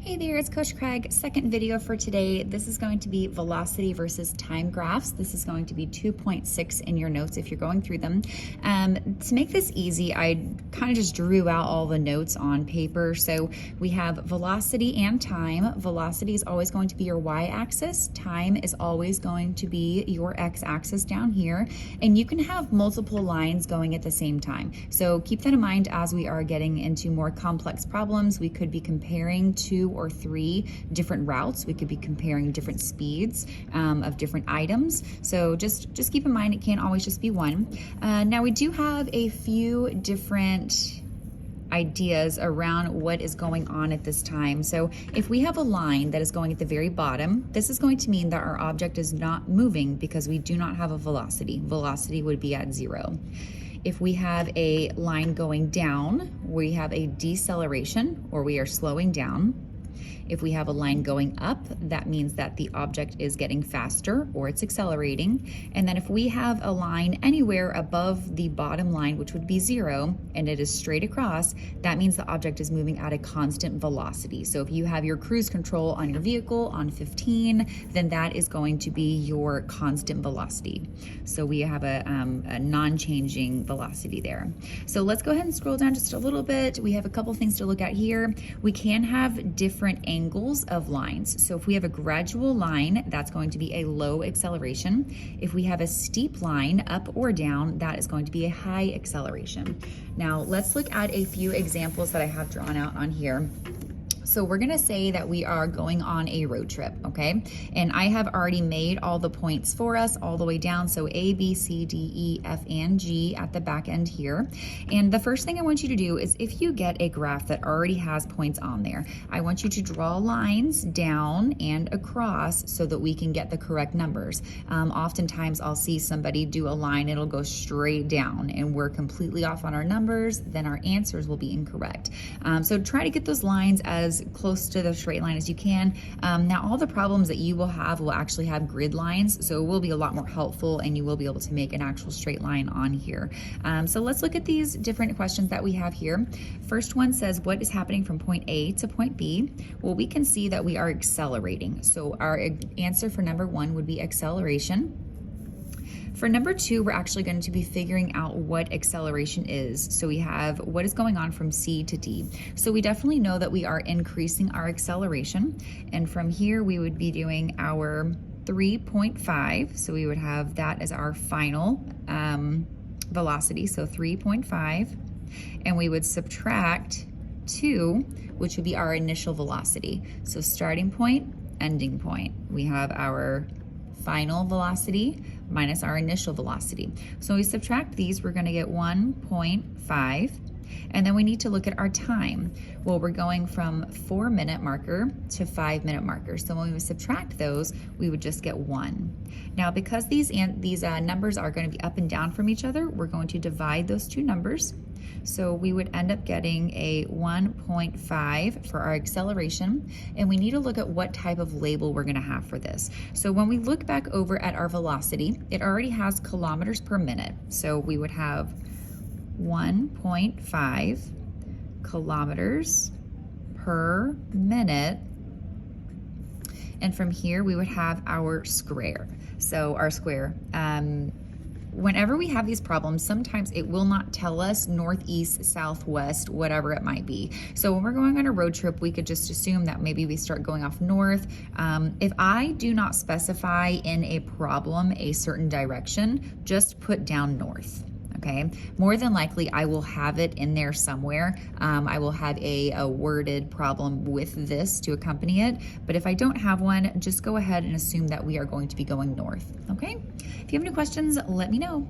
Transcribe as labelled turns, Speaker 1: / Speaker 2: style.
Speaker 1: Hey there, it's Coach Craig. Second video for today. This is going to be velocity versus time graphs. This is going to be 2.6 in your notes if you're going through them. To make this easy, I kind of just drew out all the notes on paper. So we have velocity and time. Velocity is always going to be your y-axis. Time is always going to be your x-axis down here. And you can have multiple lines going at the same time. So keep that in mind as we are getting into more complex problems. We could be comparing two or three different routes. We could be comparing different speeds of different items. So just keep in mind it can't always just be one. Now we do have a few different ideas around what is going on at this time. So if we have a line that is going at the very bottom, this is going to mean that our object is not moving because we do not have a velocity. Velocity would be at 0. If we have a line going down, we have a deceleration, or we are slowing down. If we have a line going up, that means that the object is getting faster or it's accelerating. And then if we have a line anywhere above the bottom line, which would be 0, and it is straight across, that means the object is moving at a constant velocity. So if you have your cruise control on your vehicle on 15, then that is going to be your constant velocity. So we have a non-changing velocity there. So let's go ahead and scroll down just a little bit. We have a couple things to look at here. We can have different angles of lines. So if we have a gradual line, that's going to be a low acceleration. If we have a steep line up or down, that is going to be a high acceleration. Now let's look at a few examples that I have drawn out on here. So we're gonna say that we are going on a road trip, okay? And I have already made all the points for us all the way down. So A, B, C, D, E, F, and G at the back end here. And the first thing I want you to do is if you get a graph that already has points on there, I want you to draw lines down and across so that we can get the correct numbers. Oftentimes I'll see somebody do a line, it'll go straight down and we're completely off on our numbers, then our answers will be incorrect. So try to get those lines as close to the straight line as you can. Now all the problems that you will actually have grid lines, so it will be a lot more helpful and you will be able to make an actual straight line on here. So let's look at these different questions that we have here. First one says, what is happening from point A to point B? Well, we can see that we are accelerating. So our answer for number 1 would be acceleration. For number 2, we're actually going to be figuring out what acceleration is. So we have what is going on from C to D. So we definitely know that we are increasing our acceleration. And from here, we would be doing our 3.5. So we would have that as our final velocity, so 3.5. And we would subtract 2, which would be our initial velocity. So starting point, ending point. We have our final velocity minus our initial velocity. So when we subtract these, we're going to get 1.5. And then we need to look at our time. Well, we're going from 4-minute marker to 5-minute marker. So when we would subtract those, we would just get 1. Now, because these numbers are going to be up and down from each other, we're going to divide those two numbers. So we would end up getting a 1.5 for our acceleration, and we need to look at what type of label we're going to have for this. So when we look back over at our velocity, it already has kilometers per minute. So we would have 1.5 kilometers per minute. And from here, we would have our square. So our square. Whenever we have these problems, sometimes it will not tell us northeast, southwest, whatever it might be. So when we're going on a road trip, we could just assume that maybe we start going off north. If I do not specify in a problem a certain direction, just put down north. Okay, more than likely I will have it in there somewhere. I will have a worded problem with this to accompany it. But if I don't have one, just go ahead and assume that we are going to be going north. Okay, if you have any questions, let me know.